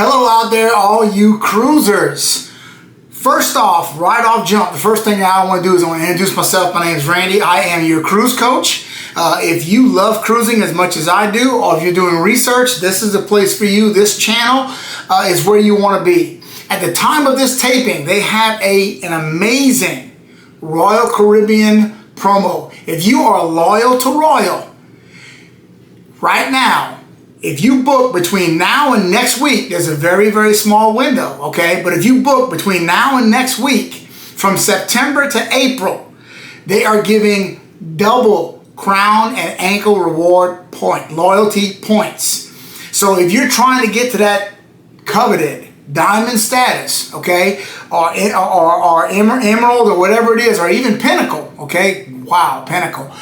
Hello out there, all you cruisers. First off, right off jump, the first thing that I want to do is I want to introduce myself. My name is Randy. I am your cruise coach. If you love cruising as much as I do, or if you're doing research, this is the place for you. This channel is where you want to be. At the time of this taping, they have an amazing Royal Caribbean promo. If you are loyal to Royal, right now, if you book between now and next week, there's a very, very small window, okay? But if you book between now and next week, from September to April, they are giving double crown and ankle reward point, loyalty points. So if you're trying to get to that coveted diamond status, okay, or emerald or whatever it is, or even pinnacle, okay? Wow, pinnacle.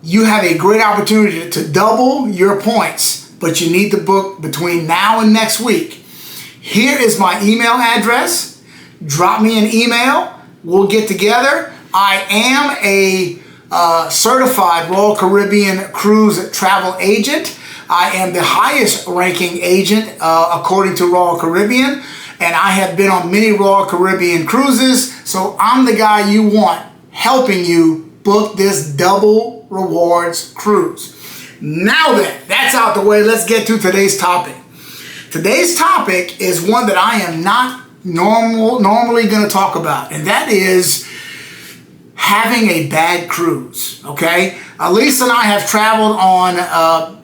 You have a great opportunity to double your points, but you need to book between now and next week. Here is my email address. Drop me an email. We'll get together. I am a certified Royal Caribbean cruise travel agent. I am the highest ranking agent according to Royal Caribbean, and I have been on many Royal Caribbean cruises, so I'm the guy you want helping you book this double rewards cruise. Now then, that's out the way. Let's get to today's topic. Today's topic is one that I am not normally going to talk about, and that is having a bad cruise. Okay, Lisa and I have traveled on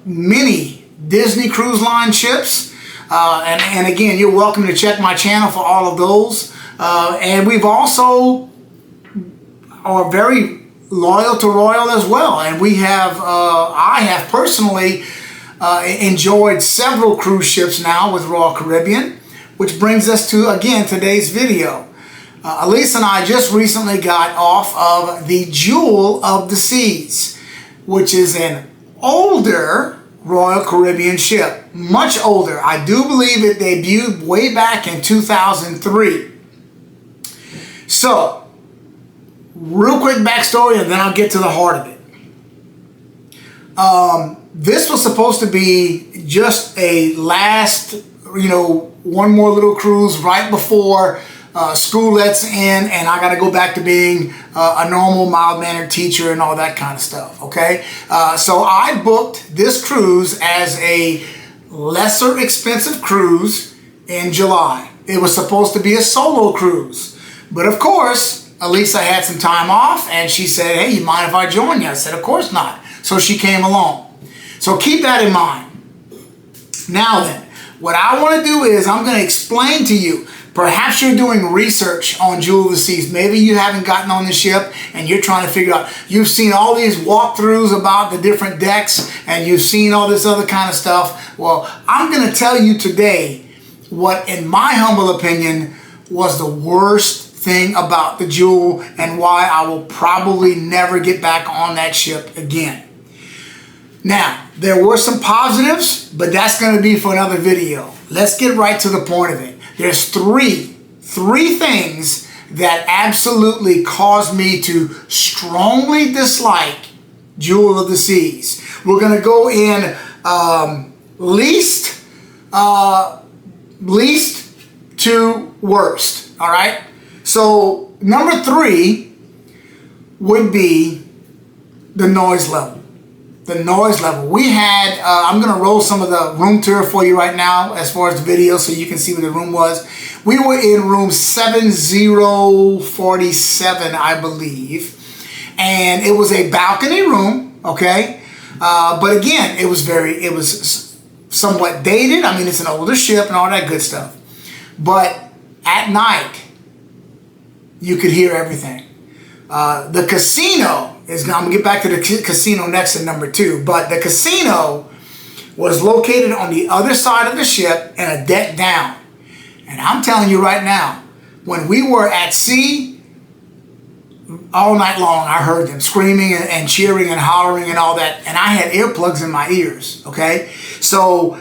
many Disney Cruise Line ships, and again, you're welcome to check my channel for all of those. And we've also are very loyal to Royal as well, and we have I have personally enjoyed several cruise ships now with Royal Caribbean, which brings us to again today's video. Elise and I just recently got off of the Jewel of the Seas, which is an older Royal Caribbean ship, much older. I do believe it debuted way back in 2003. So real quick backstory, and then I'll get to the heart of it. This was supposed to be just a last, one more little cruise right before school lets in, and I got to go back to being a normal, mild-mannered teacher and all that kind of stuff, okay? So I booked this cruise as a lesser expensive cruise in July. It was supposed to be a solo cruise, but of course, Elisa had some time off, and she said, hey, you mind if I join you? I said, of course not. So she came along. So keep that in mind. Now then, what I want to do is I'm going to explain to you, perhaps you're doing research on Jewel of the Seas. Maybe you haven't gotten on the ship, and you're trying to figure out, you've seen all these walkthroughs about the different decks, and you've seen all this other kind of stuff. Well, I'm going to tell you today what, in my humble opinion, was the worst thing about the Jewel, and why I will probably never get back on that ship again. Now, there were some positives, but that's going to be for another video. Let's get right to the point of it. There's three things that absolutely caused me to strongly dislike Jewel of the Seas. We're going to go in least to worst, all right? So number 3 would be the noise level. The noise level. We had, I'm going to roll some of the room tour for you right now as far as the video so you can see what the room was. We were in room 7047, I believe. And it was a balcony room, okay? But again, it was somewhat dated. I mean, it's an older ship and all that good stuff. But at night, you could hear everything. The casino is, I'm going to get back to the casino next in number 2, but the casino was located on the other side of the ship and a deck down. And I'm telling you right now, when we were at sea, all night long, I heard them screaming and cheering and hollering and all that, and I had earplugs in my ears, okay? So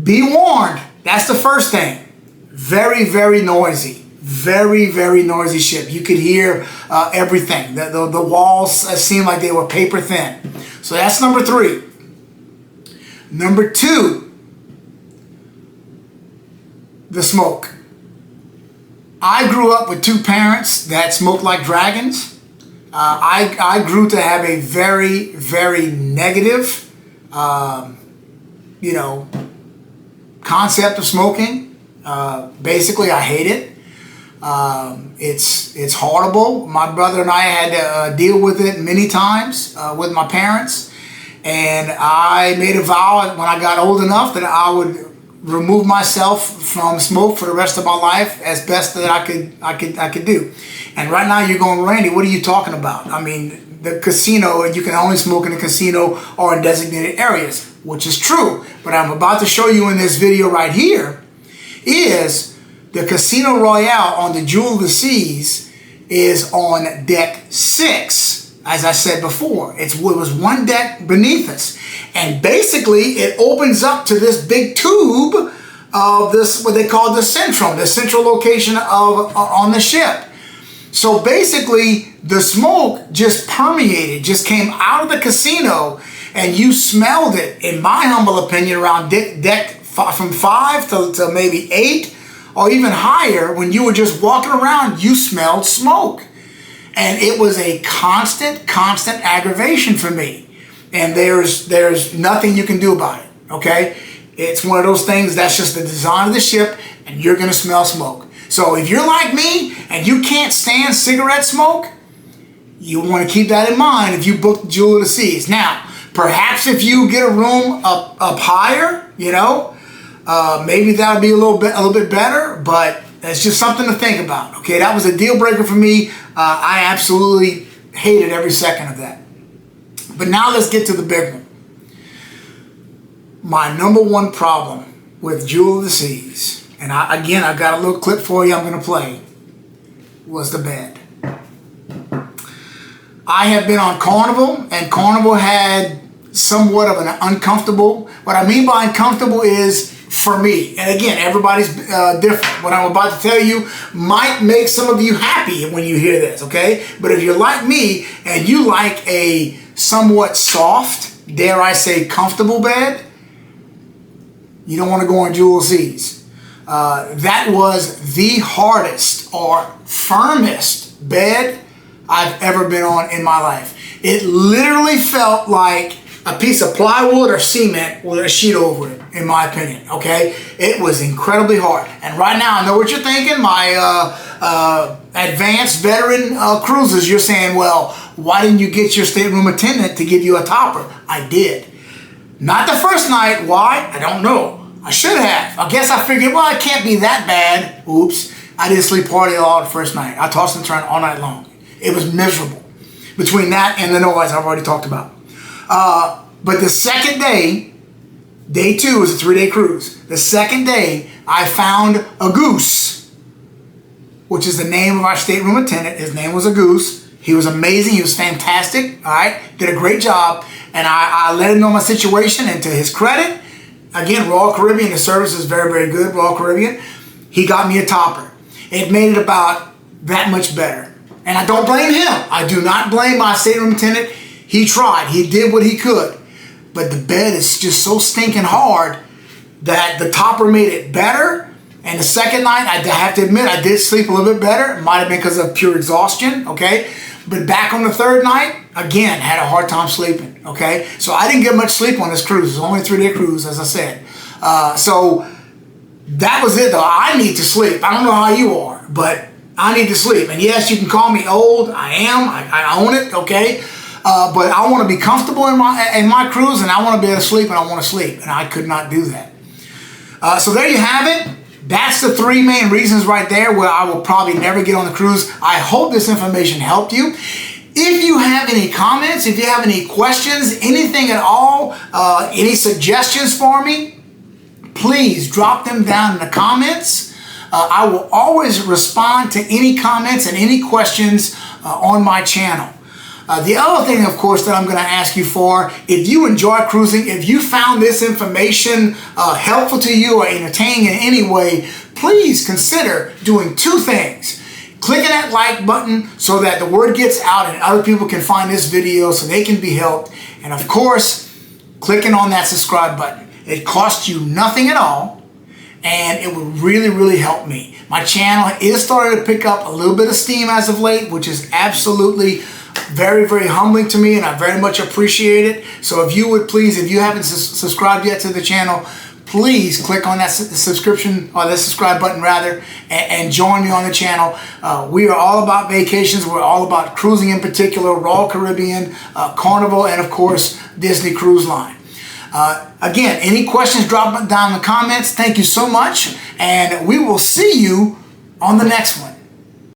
be warned, that's the first thing. Very, very noisy. Very, very noisy ship. You could hear everything. The walls seemed like they were paper thin. So that's number 3. Number 2, the smoke. I grew up with two parents that smoked like dragons. I grew to have a very, very negative, concept of smoking. Basically, I hate it. It's horrible. My brother and I had to deal with it many times with my parents, and I made a vow when I got old enough that I would remove myself from smoke for the rest of my life as best that I could do. And right now you're going, Randy, what are you talking about? I mean, the casino, you can only smoke in the casino or in designated areas, which is true. But I'm about to show you in this video right here is the Casino Royale on the Jewel of the Seas is on deck 6. As I said before, it was one deck beneath us. And basically, it opens up to this big tube of this, what they call the central location of on the ship. So basically, the smoke just permeated, just came out of the casino, and you smelled it, in my humble opinion, around deck from 5 to maybe 8, or even higher. When you were just walking around, you smelled smoke. And it was a constant aggravation for me. And there's nothing you can do about it, okay? It's one of those things, that's just the design of the ship, and you're gonna smell smoke. So if you're like me, and you can't stand cigarette smoke, you wanna keep that in mind if you book the Jewel of the Seas. Now, perhaps if you get a room up higher, maybe that'll be a little bit better, but it's just something to think about, okay? That was a deal breaker for me. I absolutely hated every second of that. But now let's get to the big one. My number one problem with Jewel of the Seas, and I've got a little clip for you I'm going to play, was the bed. I have been on Carnival, and Carnival had somewhat of an uncomfortable, what I mean by uncomfortable is, for me, and again, everybody's different. What I'm about to tell you might make some of you happy when you hear this, okay? But if you're like me and you like a somewhat soft, dare I say comfortable bed, you don't want to go on Jewel of the Seas. That was the hardest or firmest bed I've ever been on in my life. It literally felt like a piece of plywood or cement with a sheet over it, in my opinion, okay? It was incredibly hard. And right now, I know what you're thinking, my advanced veteran cruisers, you're saying, well, why didn't you get your stateroom attendant to give you a topper? I did. Not the first night. Why? I don't know. I should have. I guess I figured, well, it can't be that bad. Oops. I didn't sleep hardly at all the first night. I tossed and turned all night long. It was miserable. Between that and the noise I've already talked about. But the second day, day 2 was a 3-day cruise. The second day, I found a Goose, which is the name of our stateroom attendant. His name was a Goose. He was amazing. He was fantastic. All right, did a great job. And I let him know my situation. And to his credit, again, Royal Caribbean, the service is very, very good. Royal Caribbean, he got me a topper. It made it about that much better. And I don't blame him. I do not blame my stateroom attendant. He tried. He did what he could. But the bed is just so stinking hard that the topper made it better. And the second night, I have to admit, I did sleep a little bit better. It might have been because of pure exhaustion, okay? But back on the third night, again, had a hard time sleeping, okay? So I didn't get much sleep on this cruise. It was only a 3-day cruise, as I said. So that was it, though. I need to sleep. I don't know how you are, but I need to sleep. And yes, you can call me old. I am. I own it, okay? But I want to be comfortable in my cruise, and I want to be able to sleep, and I want to sleep, and I could not do that. So there you have it. That's the 3 main reasons right there where I will probably never get on the cruise. I hope this information helped you. If you have any comments, if you have any questions, anything at all, any suggestions for me, please drop them down in the comments. I will always respond to any comments and any questions on my channel. The other thing, of course, that I'm going to ask you for, if you enjoy cruising, if you found this information helpful to you or entertaining in any way, please consider doing 2 things. Clicking that like button so that the word gets out and other people can find this video so they can be helped. And of course, clicking on that subscribe button. It costs you nothing at all. and it would really, really help me. My channel is starting to pick up a little bit of steam as of late, which is absolutely very, very humbling to me, and I very much appreciate it. So if you would please, if you haven't subscribed yet to the channel, please click on that subscription, or the subscribe button rather, and join me on the channel. We are all about vacations. We're all about cruising in particular, Royal Caribbean, Carnival, and of course, Disney Cruise Line. Again, any questions, drop down in the comments. Thank you so much, and we will see you on the next one.